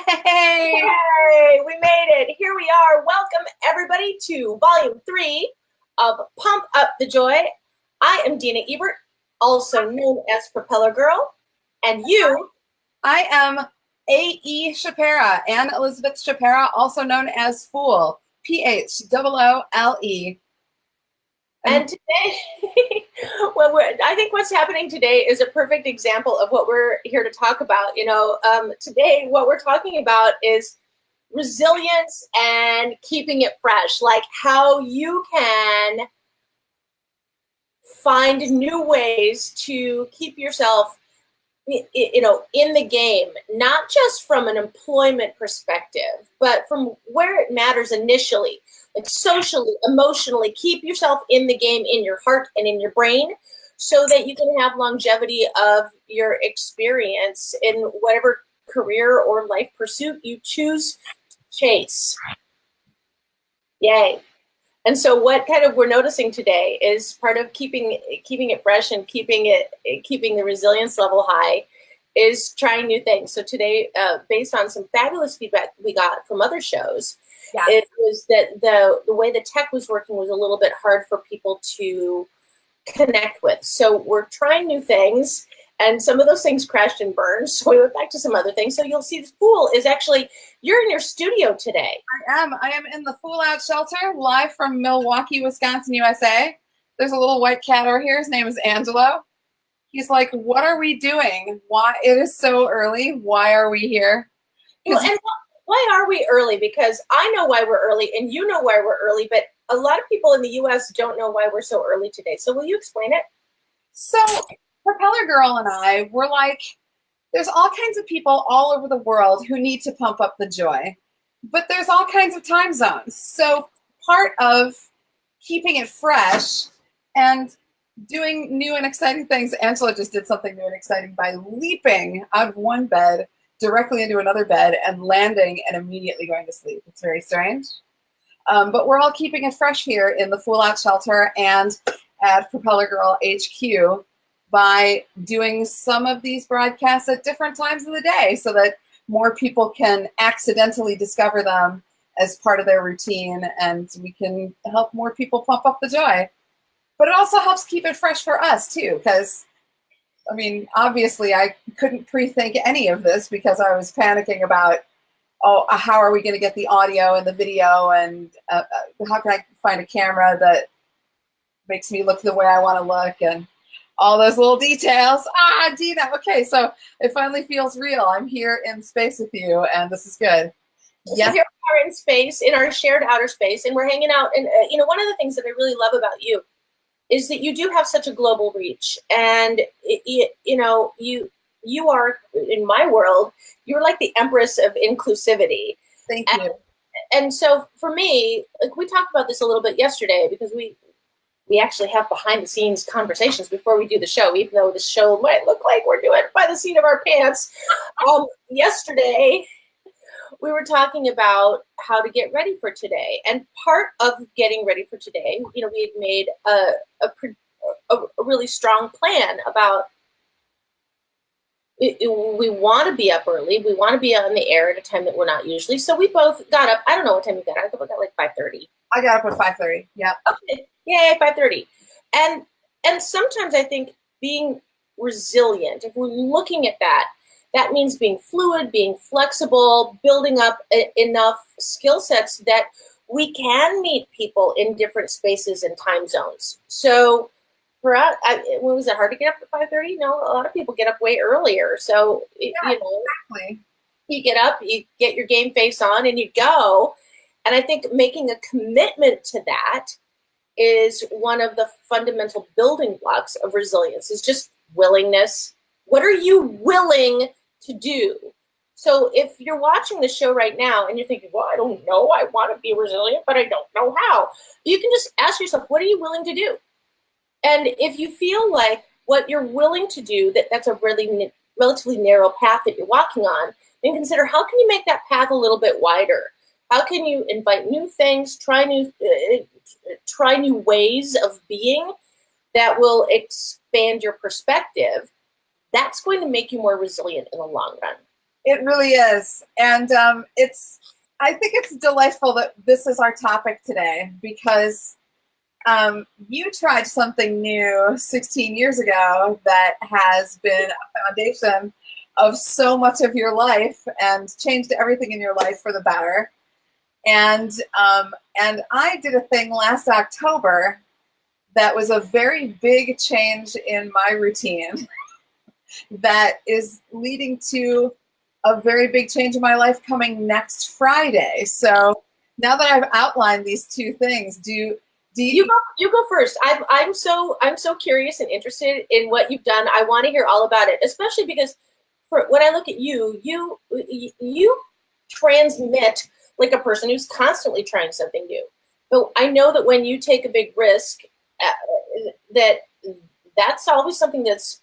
Hey! Hey, we made it. Here we are. Welcome, everybody, to Volume 3 of Pump Up the Joy. I am Deena Ebbert, also known as Propellergirl. And you? I am A.E. Shapira, Anne Elizabeth Shapira, also known as Phoole, Phoole. And today, I think what's happening today is a perfect example of what we're here to talk about. Today, what we're talking about is resilience and keeping it fresh, like how you can find new ways to keep yourself in the game, not just from an employment perspective, but from where it matters initially, like socially, emotionally. Keep yourself in the game, in your heart and in your brain, so that you can have longevity of your experience in whatever career or life pursuit you choose to chase. Yay. And so what kind of we're noticing today is part of keeping it fresh and keeping the resilience level high is trying new things. So today, based on some fabulous feedback we got from other shows, Yes. It was that the way the tech was working was a little bit hard for people to connect with. So we're trying new things, and some of those things crashed and burned. So we went back to some other things. So you'll see this Phoole is actually, you're in your studio today. I am in the Phoole Out Shelter, live from Milwaukee, Wisconsin, USA. There's a little white cat over here. His name is Angelo. He's like, what are we doing? Why? It is so early. Why are we here? Well, and why are we early? Because I know why we're early, and you know why we're early, but a lot of people in the U.S. don't know why we're so early today. So will you explain it? So Propellergirl and I were like, there's all kinds of people all over the world who need to pump up the joy, but there's all kinds of time zones. So part of keeping it fresh and doing new and exciting things, Angela just did something new and exciting by leaping out of one bed directly into another bed and landing and immediately going to sleep. It's very strange. But we're all keeping it fresh here in the Phoole Out Shelter and at Propellergirl HQ by doing some of these broadcasts at different times of the day so that more people can accidentally discover them as part of their routine, and we can help more people pump up the joy. But it also helps keep it fresh for us too, because I mean, obviously I couldn't pre-think any of this because I was panicking about, how are we going to get the audio and the video, and how can I find a camera that makes me look the way I want to look, and all those little details. Deena, okay, so it finally feels real. I'm here in space with you, and this is good. Yes. So here we are in space, in our shared outer space, and we're hanging out. And, one of the things that I really love about you is that you do have such a global reach. And, you are, in my world, you're like the empress of inclusivity. Thank you. And so for me, like, we talked about this a little bit yesterday, because we actually have behind the scenes conversations before we do the show, even though the show might look like we're doing it by the seat of our pants. Yesterday, we were talking about how to get ready for today. And part of getting ready for today, we had made a really strong plan about we want to be up early. We want to be on the air at a time that we're not usually. So we both got up. I don't know what time you got. I think we got like 5:30. I got up at 5:30. Yeah. Okay. Yay, 5:30. And sometimes I think being resilient, if we're looking at that means being fluid, being flexible, building up enough skill sets that we can meet people in different spaces and time zones. So for us, was it hard to get up at 5:30? No, a lot of people get up way earlier. So, exactly. You get up, you get your game face on, and you go. And I think making a commitment to that is one of the fundamental building blocks of resilience, is just willingness. What are you willing to do? So if you're watching the show right now and you're thinking, well, I don't know, I want to be resilient, but I don't know how, you can just ask yourself, what are you willing to do? And if you feel like what you're willing to do, that's a really relatively narrow path that you're walking on, then consider, how can you make that path a little bit wider? How can you invite new things, try new ways of being that will expand your perspective? That's going to make you more resilient in the long run. It really is. And I think it's delightful that this is our topic today because you tried something new 16 years ago that has been a foundation of so much of your life and changed everything in your life for the better. And I did a thing last October that was a very big change in my routine that is leading to a very big change in my life coming next Friday. So now that I've outlined these two things, do You go first. I'm so curious and interested in what you've done. I want to hear all about it, especially because when I look at you transmit like a person who's constantly trying something new. But I know that when you take a big risk, that that's always something that's.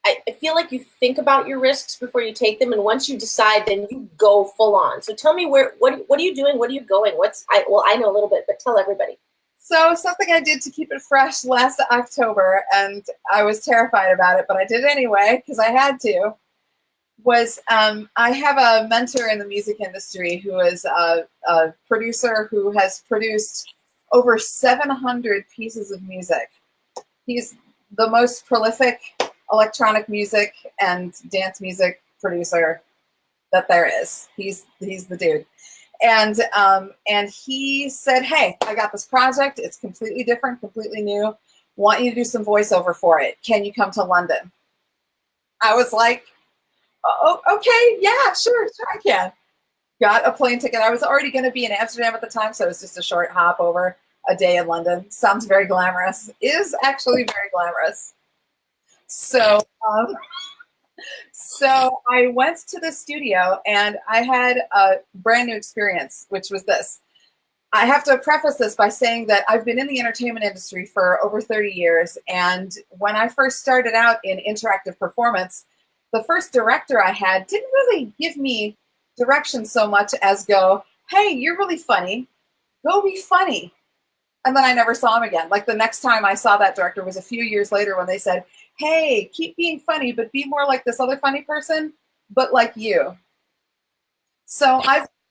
I feel like you think about your risks before you take them, and once you decide, then you go full on. So tell me what are you doing? What are you going? I know a little bit, but tell everybody. So something I did to keep it fresh last October, and I was terrified about it, but I did it anyway because I had to, was I have a mentor in the music industry who is a producer who has produced over 700 pieces of music. He's the most prolific electronic music and dance music producer that there is. He's the dude. And he said, "Hey, I got this project. It's completely different, completely new. Want you to do some voiceover for it. Can you come to London?" I was like, "Oh, okay, yeah, sure, I can." Got a plane ticket. I was already going to be in Amsterdam at the time, so it was just a short hop over, a day in London. Sounds very glamorous. Is actually very glamorous. So, so I went to the studio and I had a brand new experience, which was this. I have to preface this by saying that I've been in the entertainment industry for over 30 years. And when I first started out in interactive performance, the first director I had didn't really give me direction so much as go, "Hey, you're really funny. Go be funny." And then I never saw him again. Like the next time I saw that director was a few years later when they said, "Hey, keep being funny, but be more like this other funny person, but like you." So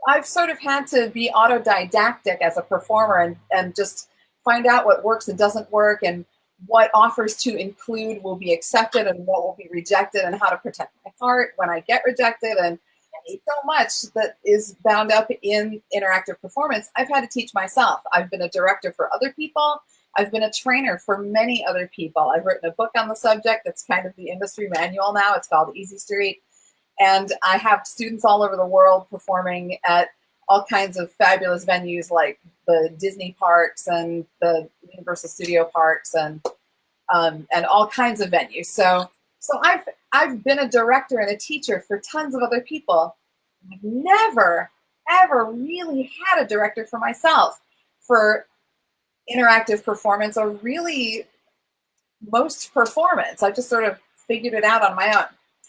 I've sort of had to be autodidactic as a performer and just find out what works and doesn't work and what offers to include will be accepted and what will be rejected and how to protect my heart when I get rejected and so much that is bound up in interactive performance. I've had to teach myself. I've been a director for other people. I've been a trainer for many other people. I've written a book on the subject that's kind of the industry manual now. It's called Easy Street. And I have students all over the world performing at all kinds of fabulous venues like the Disney parks and the Universal Studio parks and all kinds of venues. So I've been a director and a teacher for tons of other people. I've never, ever really had a director for myself for interactive performance or really most performance. I just sort of figured it out on my own.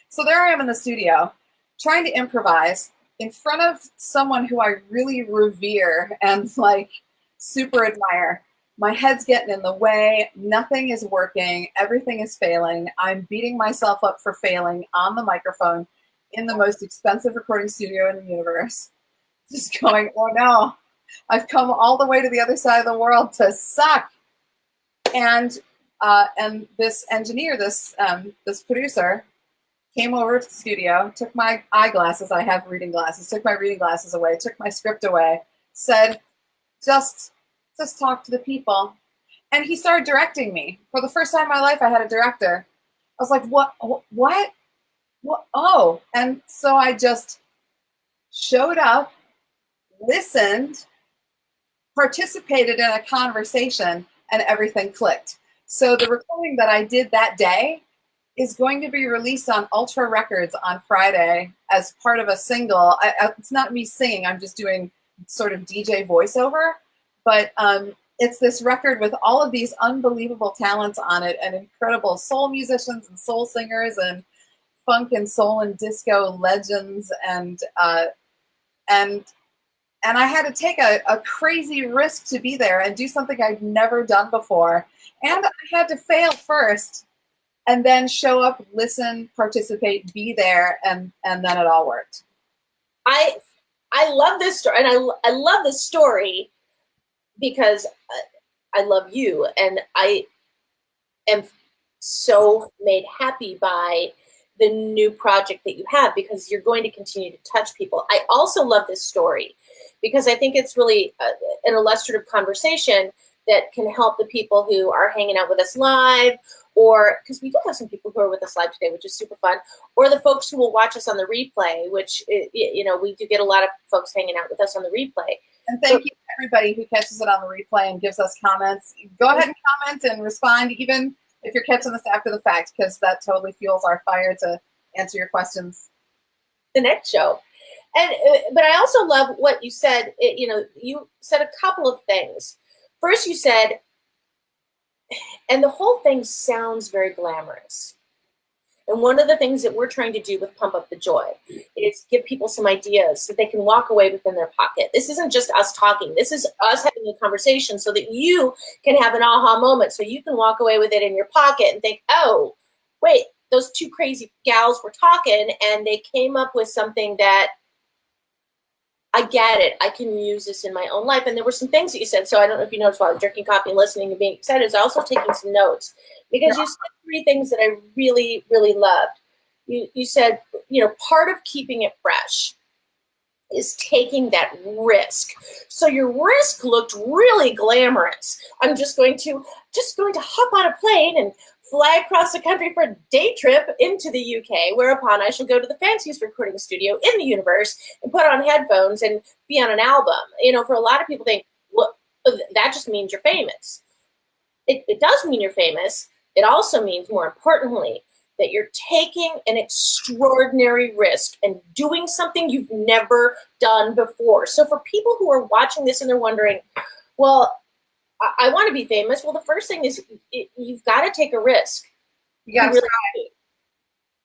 So there I am in the studio trying to improvise in front of someone who I really revere and like super admire. My head's getting in the way. Nothing is working. Everything is failing. I'm beating myself up for failing on the microphone in the most expensive recording studio in the universe. Just going, "Oh no, I've come all the way to the other side of the world to suck." And this engineer, this producer, came over to the studio, took my eyeglasses. I have reading glasses. Took my reading glasses away. Took my script away. Said, "Just talk to the people." And he started directing me. For the first time in my life, I had a director. I was like, "What? What? What? Oh!" And so I just showed up, listened, participated in a conversation, and everything clicked. So the recording that I did that day is going to be released on Ultra Records on Friday as part of a single. It's not me singing. I'm just doing sort of DJ voiceover. But it's this record with all of these unbelievable talents on it and incredible soul musicians and soul singers and funk and soul and disco legends and I had to take a crazy risk to be there and do something I'd never done before. And I had to fail first. and then show up, listen, participate, be there, and then it all worked. I love this story, and I love this story because I love you, and I am so made happy by the new project that you have, because you're going to continue to touch people. I also love this story because I think it's really an illustrative conversation that can help the people who are hanging out with us live, or because we do have some people who are with us live today, which is super fun, or the folks who will watch us on the replay, which, you know, we do get a lot of folks hanging out with us on the replay. And thank you to everybody who catches it on the replay and gives us comments. Go ahead and comment and respond, even if you're catching this after the fact, because that totally fuels our fire to answer your questions the next show. And but I also love what you said. You know, you said a couple of things. First, you said, and the whole thing sounds very glamorous. And one of the things that we're trying to do with Pump Up the Joy is give people some ideas so they can walk away within their pocket. This isn't just us talking. This is us having a conversation so that you can have an aha moment, so you can walk away with it in your pocket and think, oh, wait, those two crazy gals were talking and they came up with something that I get it. I can use this in my own life. And there were some things that you said. So I don't know if you noticed while I was drinking coffee and listening and being excited, I was also taking some notes, because you said three things that I really, really loved. You said, you know, part of keeping it fresh is taking that risk. So your risk looked really glamorous. I'm just going to hop on a plane and fly across the country for a day trip into the UK, whereupon I shall go to the fanciest recording studio in the universe and put on headphones and be on an album. You know, for a lot of people think, well, that just means you're famous. It does mean you're famous. It also means, more importantly, that you're taking an extraordinary risk and doing something you've never done before. So for people who are watching this and they're wondering, well, I want to be famous. Well, the first thing is you've got to take a risk. Yeah. Really,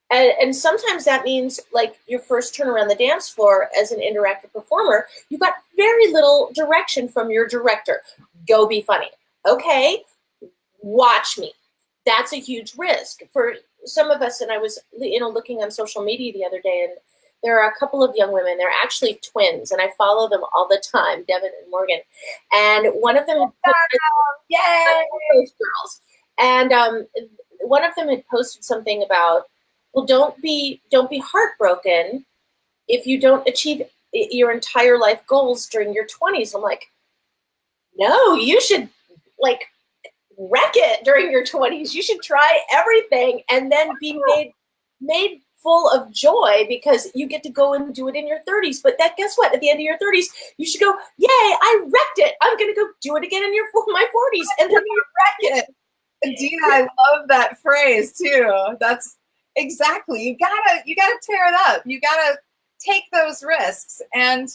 and sometimes that means, like, your first turn around the dance floor as an interactive performer, you got very little direction from your director. Go be funny. Okay, watch me. That's a huge risk for some of us. And I was, you know, looking on social media the other day, and there are a couple of young women. They're actually twins, and I follow them all the time, Devin and Morgan. And one of them had posted, girls, and one of them had posted something about, well, don't be heartbroken if you don't achieve your entire life goals during your 20s. I'm like, no, you should, like, wreck it during your 20s. You should try everything and then be made full of joy, because you get to go and do it in your 30s. But that, guess what? At the end of your 30s, you should go, yay, I wrecked it. I'm going to go do it again in my 40s. And then you wreck it. Deena, I love that phrase too. That's exactly. You gotta tear it up. You gotta take those risks. And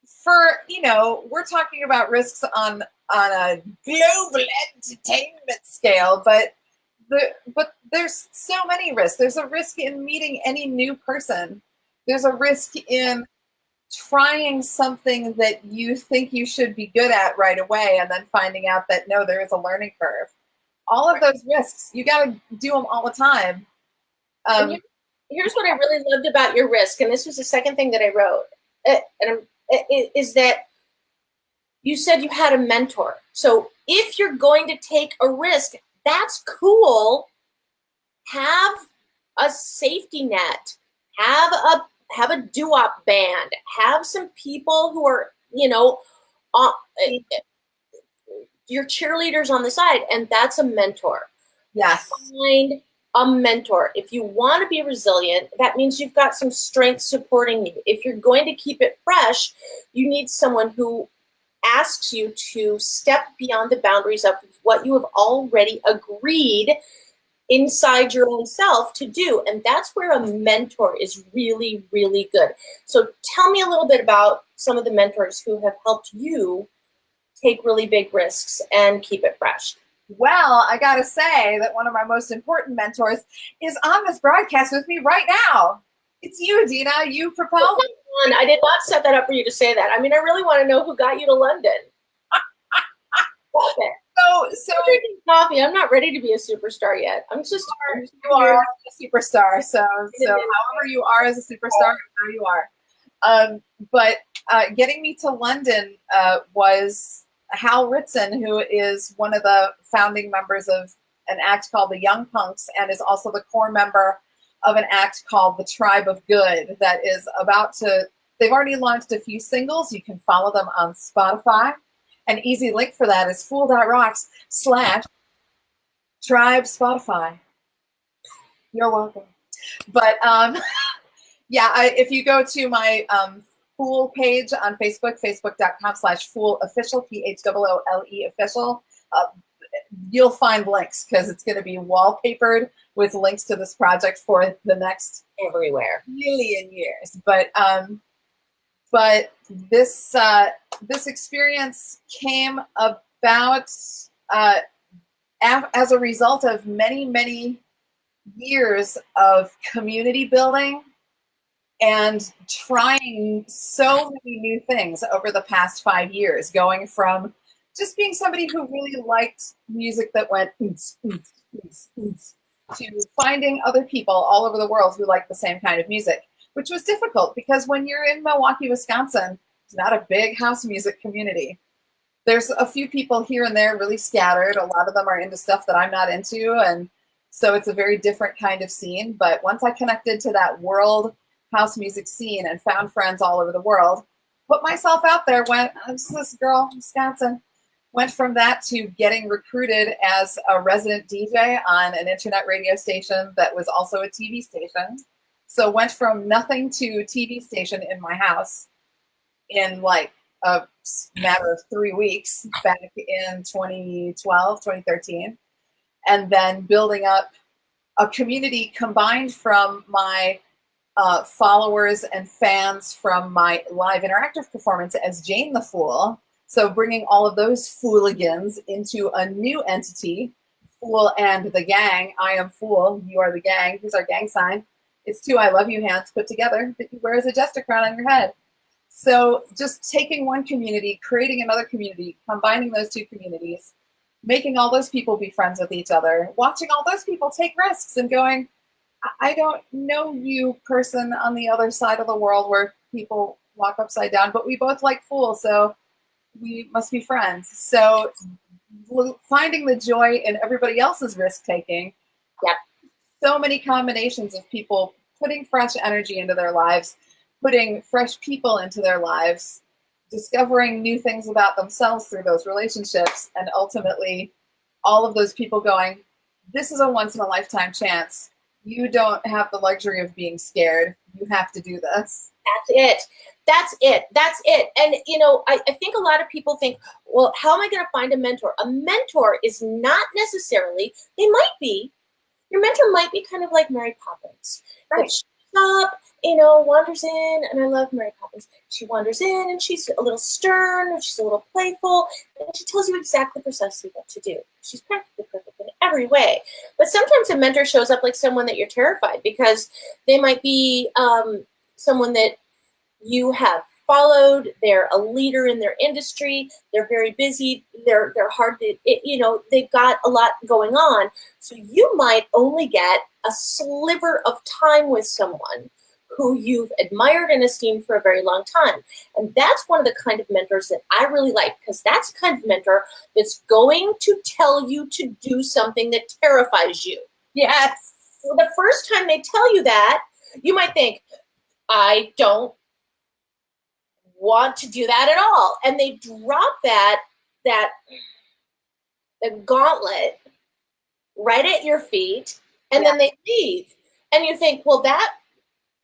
for, you know, we're talking about risks on a global entertainment scale, but there's so many risks. There's a risk in meeting any new person. There's a risk in trying something that you think you should be good at right away, and then finding out that no, there is a learning curve. All of those risks, you got to do them all the time. Here's what I really loved about your risk, and this was the second thing that I wrote, is that you said you had a mentor. So if you're going to take a risk, that's cool. Have a safety net. Have a doo-wop band. Have some people who are, you know, your cheerleaders on the side, and that's a mentor. Yes. Find a mentor. If you want to be resilient, that means you've got some strength supporting you. If you're going to keep it fresh, you need someone who asks you to step beyond the boundaries of what you have already agreed inside your own self to do. And that's where a mentor is really, really good. So tell me a little bit about some of the mentors who have helped you take really big risks and keep it fresh. Well, I got to say that one of my most important mentors is on this broadcast with me right now. It's you, Deena. You propelled me. I did not set that up for you to say that. I mean, I really want to know who got you to London. So I'm drinking coffee. I'm not ready to be a superstar yet. I'm just you are here. a superstar. So however you are as a superstar, there you are. But getting me to London was Hal Ritson, who is one of the founding members of an act called the Young Punks and is also the core member of an act called the Tribe of Good that is about to, they've already launched a few singles. You can follow them on Spotify. An easy link for that is Phoole.rocks/Tribe Spotify. You're welcome. But yeah, if you go to my Phoole page on Facebook, facebook.com/Phoole official, PHOOLE official, you'll find links because it's going to be wallpapered with links to this project for the next Everywhere. million years. But this this experience came about as a result of many years of community building and trying so many new things over the past 5 years, going from just being somebody who really liked music that went to finding other people all over the world who like the same kind of music, which was difficult because when you're in Milwaukee, Wisconsin, it's not a big house music community. There's a few people here and there really scattered. A lot of them are into stuff that I'm not into, and so it's a very different kind of scene. But once I connected to that world house music scene and found friends all over the world, put myself out there, went, this girl, Wisconsin, went from that to getting recruited as a resident DJ on an internet radio station that was also a TV station. So went from nothing to TV station in my house in like a matter of 3 weeks back in 2012, 2013. And then building up a community combined from my followers and fans from my live interactive performance as Jane the Phoole. So bringing all of those Phooligans into a new entity, Phoole and the Gang. I am Phoole, you are the Gang. Here's our gang sign. It's two I love you hands put together that you wear as a jester crown on your head. So just taking one community, creating another community, combining those two communities, making all those people be friends with each other, watching all those people take risks and going, I don't know you, person on the other side of the world where people walk upside down, but we both like Phoole, so we must be friends. So finding the joy in everybody else's risk taking. Yep. So many combinations of people putting fresh energy into their lives, putting fresh people into their lives, discovering new things about themselves through those relationships, and ultimately all of those people going, this is a once-in-a-lifetime chance. You don't have the luxury of being scared. You have to do this. That's it. That's it. That's it. And, you know, I think a lot of people think, well, how am I going to find a mentor? A mentor is not necessarily, they might be, your mentor might be kind of like Mary Poppins. Right. Up, you know, wanders in, and I love Mary Poppins. She wanders in, and she's a little stern, and she's a little playful, and she tells you exactly precisely what to do. She's practically perfect in every way. But sometimes a mentor shows up like someone that you're terrified because they might be someone that you have followed. They're a leader in their industry. They're very busy. They're hard to, you know, they've got a lot going on. So you might only get a sliver of time with someone who you've admired and esteemed for a very long time. And that's one of the kind of mentors that I really like, because that's the kind of mentor that's going to tell you to do something that terrifies you. Yes. So the first time they tell you that, you might think, I don't want to do that at all. And they drop the gauntlet right at your feet, and then they leave. And you think, well, that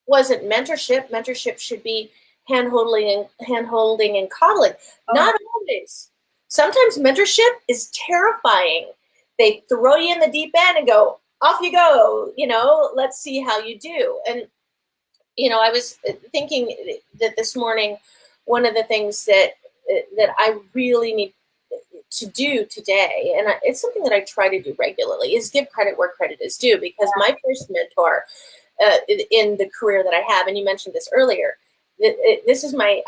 wasn't mentorship. Mentorship should be hand-holding and coddling. Not always. Sometimes mentorship is terrifying. They throw you in the deep end and go, off you go, you know, let's see how you do. And, you know, I was thinking that this morning, one of the things that I really need to do today, and it's something that I try to do regularly, is give credit where credit is due, because my first mentor in the career that I have, and you mentioned this earlier, this is my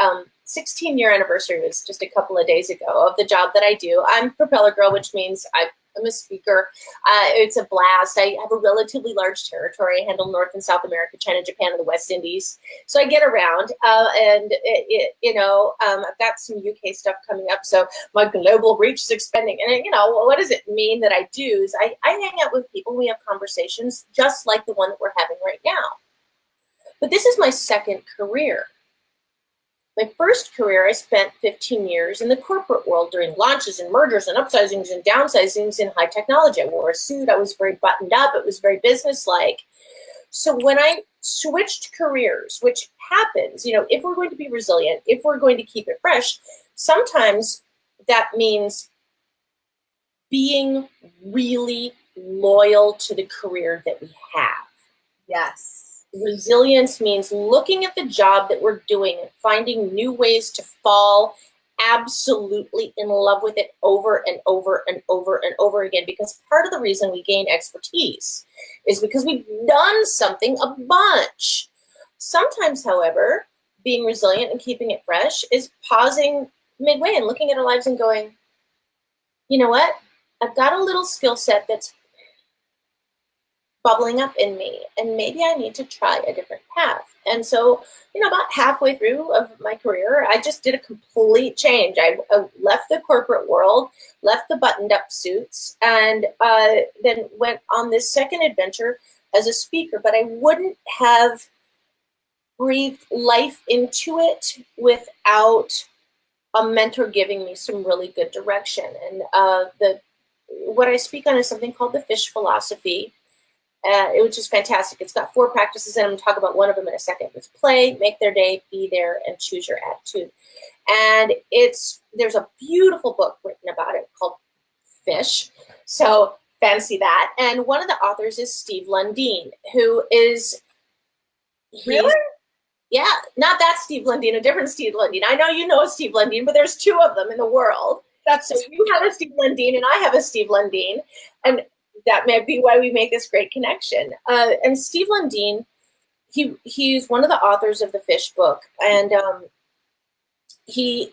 16-year anniversary was just a couple of days ago of the job that I do. I'm Propellergirl, which means I'm a speaker. It's a blast. I have a relatively large territory. I handle North and South America, China, Japan, and the West Indies. So I get around, and I've got some UK stuff coming up. So my global reach is expanding. And what does it mean that I do? Is I hang out with people. We have conversations just like the one that we're having right now. But this is my second career. My first career, I spent 15 years in the corporate world doing launches and mergers and upsizings and downsizings in high technology. I wore a suit. I was very buttoned up. It was very businesslike. So when I switched careers, which happens, if we're going to be resilient, if we're going to keep it fresh, sometimes that means being really loyal to the career that we have. Yes. Resilience means looking at the job that we're doing and finding new ways to fall absolutely in love with it over and over and over and over again, because part of the reason we gain expertise is because we've done something a bunch. Sometimes, however, being resilient and keeping it fresh is pausing midway and looking at our lives and going, you know what? I've got a little skill set that's bubbling up in me, and maybe I need to try a different path. And so, about halfway through of my career, I just did a complete change. I left the corporate world, left the buttoned up suits, and then went on this second adventure as a speaker. But I wouldn't have breathed life into it without a mentor giving me some really good direction. And what I speak on is something called the fish philosophy. Which is fantastic. It's got 4 practices, and I'm going to talk about one of them in a second. It's play, make their day, be there, and choose your attitude. And there's a beautiful book written about it called Fish. So fancy that. And one of the authors is Steve Lundeen, who is... Really? Yeah, not that Steve Lundeen, a different Steve Lundeen. I know you know Steve Lundeen, but there's 2 of them in the world. So you have a Steve Lundeen, and I have a Steve Lundeen. And that may be why we make this great connection. And Steve Lundeen, he's one of the authors of the Fish book, and he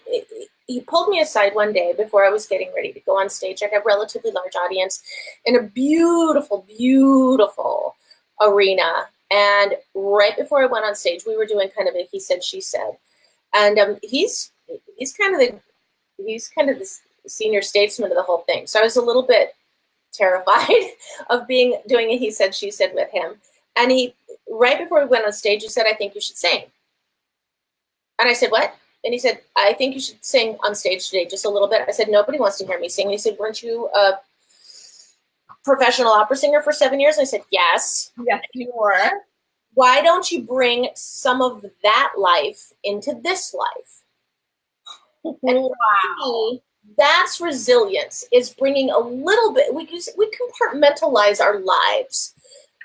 pulled me aside one day before I was getting ready to go on stage. I had a relatively large audience in a beautiful, beautiful arena. And right before I went on stage, we were doing kind of a he said, she said. And he's kind of the senior statesman of the whole thing. So I was a little bit terrified of doing a he said, she said with him. And right before we went on stage, he said, I think you should sing. And I said, what? And he said, I think you should sing on stage today just a little bit. I said, nobody wants to hear me sing. And he said, weren't you a professional opera singer for 7 years? And I said, yes. Yes, you were. Why don't you bring some of that life into this life? And wow. That's resilience, is bringing a little bit. We compartmentalize our lives.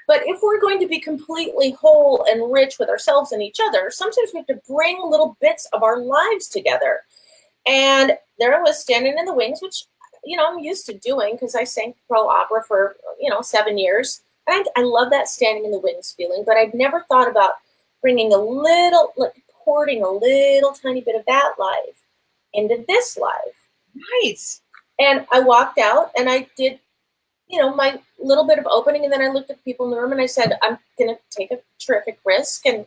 But if we're going to be completely whole and rich with ourselves and each other, sometimes we have to bring little bits of our lives together. And there I was standing in the wings, which, I'm used to doing because I sang pro opera for, 7 years. And I love that standing in the wings feeling, but I'd never thought about bringing porting a little tiny bit of that life into this life. Right. And I walked out and I did, my little bit of opening, and then I looked at the people in the room and I said, I'm going to take a terrific risk. And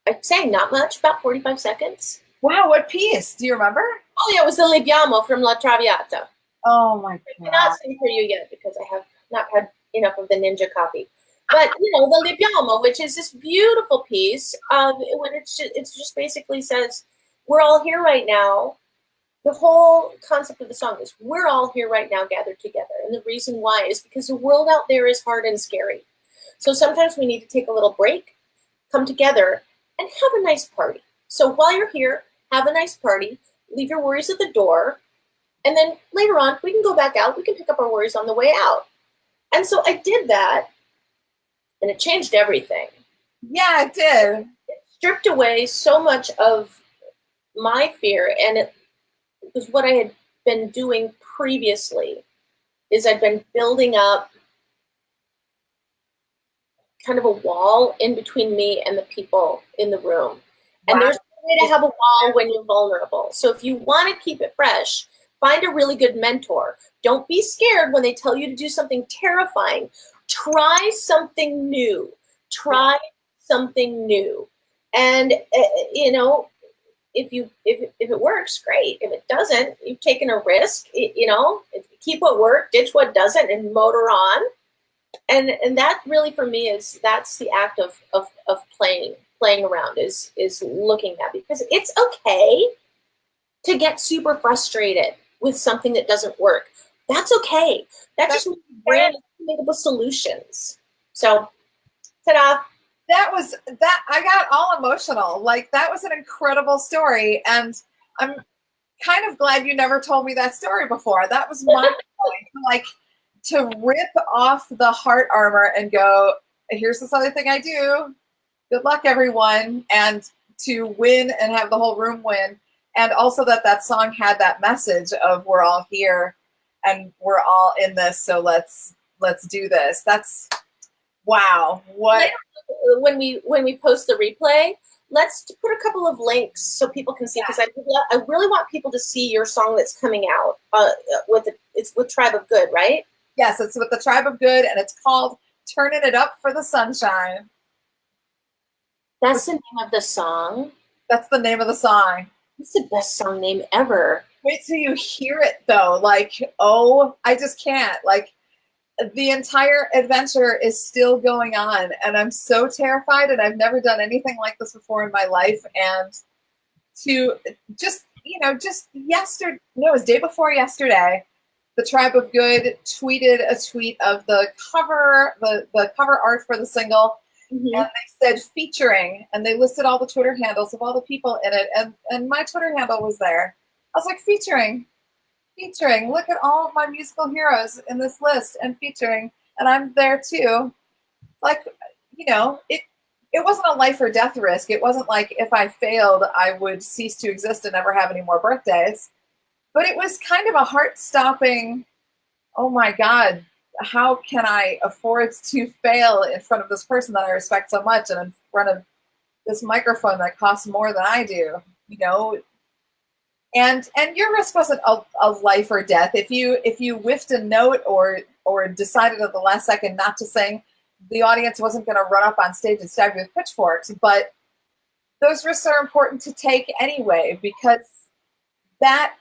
I sang not much, about 45 seconds. Wow, what piece? Do you remember? Oh, yeah, it was the Libiamo from La Traviata. Oh, my God. I cannot sing for you yet because I have not had enough of the ninja copy. But, the Libiamo, which is this beautiful piece, when it just basically says, we're all here right now. The whole concept of the song is we're all here right now gathered together. And the reason why is because the world out there is hard and scary. So sometimes we need to take a little break, come together, and have a nice party. So while you're here, have a nice party, leave your worries at the door, and then later on, we can go back out. We can pick up our worries on the way out. And so I did that, and it changed everything. Yeah, it did. It stripped away so much of my fear, and it was what I had been doing previously, is I'd been building up kind of a wall in between me and the people in the room. And there's to have a wall when you're vulnerable. So if you want to keep it fresh, find a really good mentor. Don't be scared when they tell you to do something terrifying. Try something new. Try something new. And if it works, great. If it doesn't, you've taken a risk. Keep what worked, ditch what doesn't, and motor on. And that really for me that's the act of playing around is looking at, because it's okay to get super frustrated with something that doesn't work. That's okay. That just means your brain is coming up with solutions. So, ta-da. That I got all emotional. Like, that was an incredible story, and I'm kind of glad you never told me that story before. That was my point. Like, to rip off the heart armor and go, here's this other thing I do. Good luck, everyone. And to win and have the whole room win. And also that song had that message of we're all here and we're all in this. So let's do this. That's wow. What? When we post the replay, let's put a couple of links so people can see, because I really want people to see your song that's coming out. It's with Tribe of Good, right? Yes, it's with the Tribe of Good, and it's called Turning It Up for the Sunshine. That's the name of the song? That's the name of the song. It's the best song name ever. Wait till you hear it, though. Like, oh, I just can't. Like, the entire adventure is still going on, and I'm so terrified, and I've never done anything like this before in my life. And to just yesterday, no, it was day before yesterday, the Tribe of Good tweeted a tweet of the cover art for the single, and they said featuring, and they listed all the Twitter handles of all the people in it, and my Twitter handle was there. I was like, featuring. Look at all of my musical heroes in this list and featuring, and I'm there too. Like, it wasn't a life or death risk. It wasn't like if I failed, I would cease to exist and never have any more birthdays. But it was kind of a heart-stopping, oh my God, how can I afford to fail in front of this person that I respect so much and in front of this microphone that costs more than I do, And your risk wasn't a life or death. If you whiffed a note or decided at the last second not to sing, the audience wasn't going to run up on stage and stab you with pitchforks. But those risks are important to take anyway, because that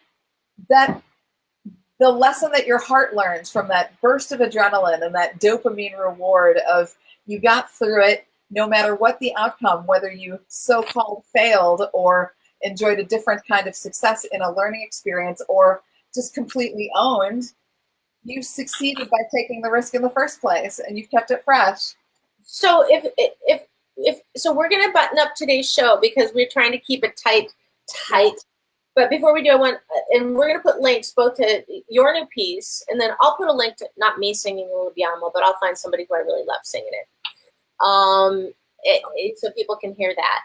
the lesson that your heart learns from that burst of adrenaline and that dopamine reward of you got through it, no matter what the outcome, whether you so-called failed or enjoyed a different kind of success in a learning experience or just completely owned, you succeeded by taking the risk in the first place, and you've kept it fresh. So if so, we're going to button up today's show because we're trying to keep it tight. But before we do, and we're going to put links both to your new piece, and then I'll put a link to, not me singing Lo Abbiamo, but I'll find somebody who I really love singing it. So people can hear that.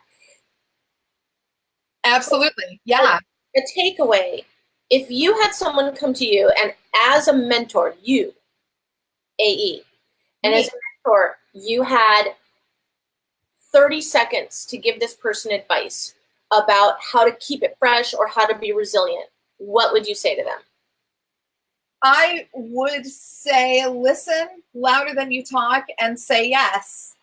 Absolutely. Yeah. A takeaway, if you had someone come to you and as a mentor, you, AE, and as a mentor, you had 30 seconds to give this person advice about how to keep it fresh or how to be resilient, what would you say to them? I would say listen louder than you talk and say yes.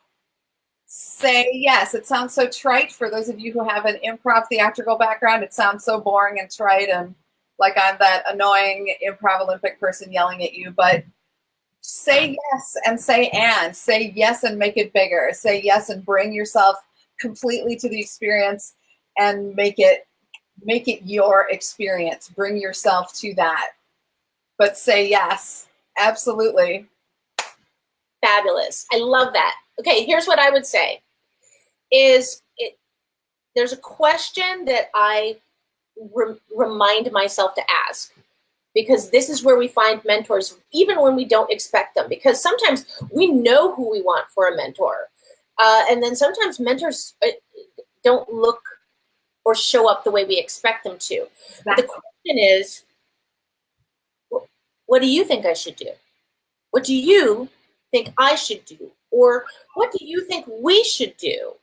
Say yes. It sounds so trite for those of you who have an improv theatrical background. It sounds so boring and trite and like I'm that annoying improv Olympic person yelling at you, but say yes and say yes and make it bigger. Say yes and bring yourself completely to the experience and make it your experience. Bring yourself to that. But say yes. Absolutely. Fabulous. I love that. Okay, here's what I would say. There's a question that I remind myself to ask, because this is where we find mentors even when we don't expect them, because sometimes we know who we want for a mentor. And then sometimes mentors don't look or show up the way we expect them to. Exactly. The question is, what do you think I should do? What do you think I should do? Or what do you think we should do?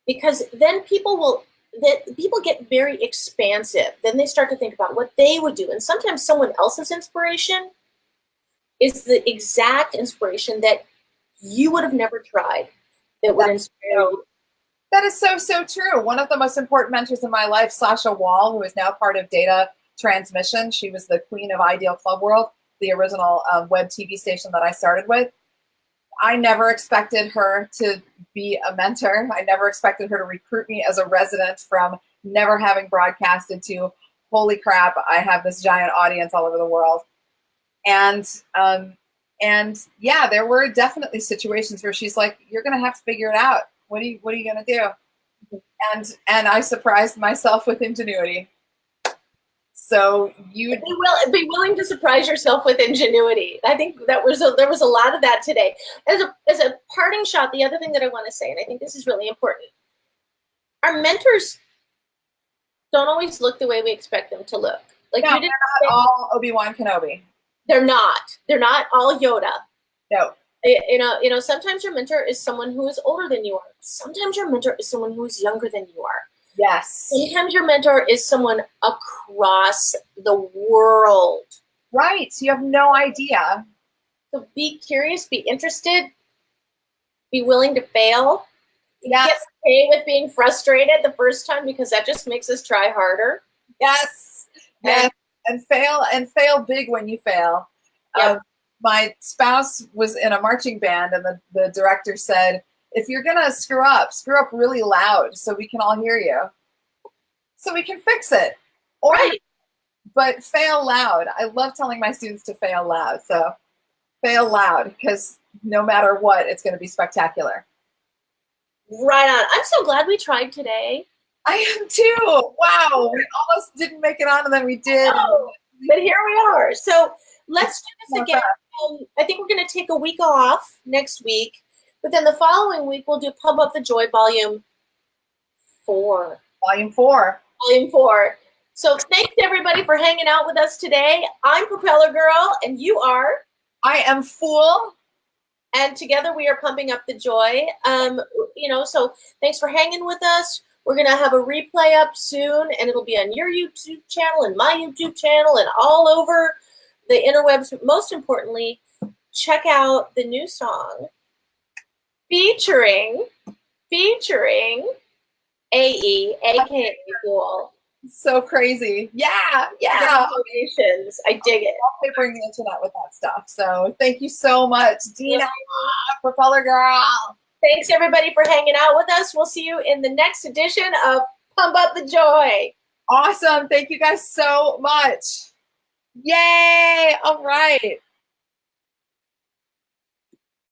Because then people will that people get very expansive. Then they start to think about what they would do. And sometimes someone else's inspiration is the exact inspiration that you would have never tried that would inspire you. That is so, so true. One of the most important mentors in my life, Sasha Wall, who is now part of Data Transmission. She was the queen of Ideal Club World, the original web TV station that I started with. I never expected her to be a mentor. I never expected her to recruit me as a resident from never having broadcasted to, holy crap, I have this giant audience all over the world. And yeah, there were definitely situations where she's like, you're going to have to figure it out. What are you going to do? And I surprised myself with ingenuity. So you'd be willing to surprise yourself with ingenuity. I think there was a lot of that today. As a parting shot, the other thing that I want to say, and I think this is really important, our mentors don't always look the way we expect them to look. Like, no, they're not all Obi-Wan Kenobi. They're not. They're not all Yoda. No. You know, sometimes your mentor is someone who is older than you are. Sometimes your mentor is someone who is younger than you are. Yes. Sometimes your mentor is someone across the world. Right. You have no idea. So be curious, be interested, be willing to fail. Yes. Get okay with being frustrated the first time, because that just makes us try harder. Yes. Yes. And fail big when you fail. Yep. My spouse was in a marching band, and the director said, if you're going to screw up really loud so we can all hear you, so we can fix it. Or, right. But fail loud. I love telling my students to fail loud. So fail loud, because no matter what, it's going to be spectacular. Right on. I'm so glad we tried today. I am too. Wow. We almost didn't make it on, and then we did. But here we are. So let's do this again. I think we're going to take a week off next week, but then the following week we'll do Pump Up the Joy Volume 4. Volume 4. Volume 4. So thanks everybody for hanging out with us today. I'm Propeller Girl, and you are? I am Phoole. And together we are pumping up the joy. So thanks for hanging with us. We're going to have a replay up soon, and it'll be on your YouTube channel and my YouTube channel and all over the interwebs. Most importantly, check out the new song featuring AE, aka Phoole. So crazy. Yeah. I dig it. Wallpapering the internet with that stuff. So thank you so much, Deena, Propeller Girl. Thanks everybody for hanging out with us. We'll see you in the next edition of Pump Up the Joy. Awesome. Thank you guys so much. Yay. All right.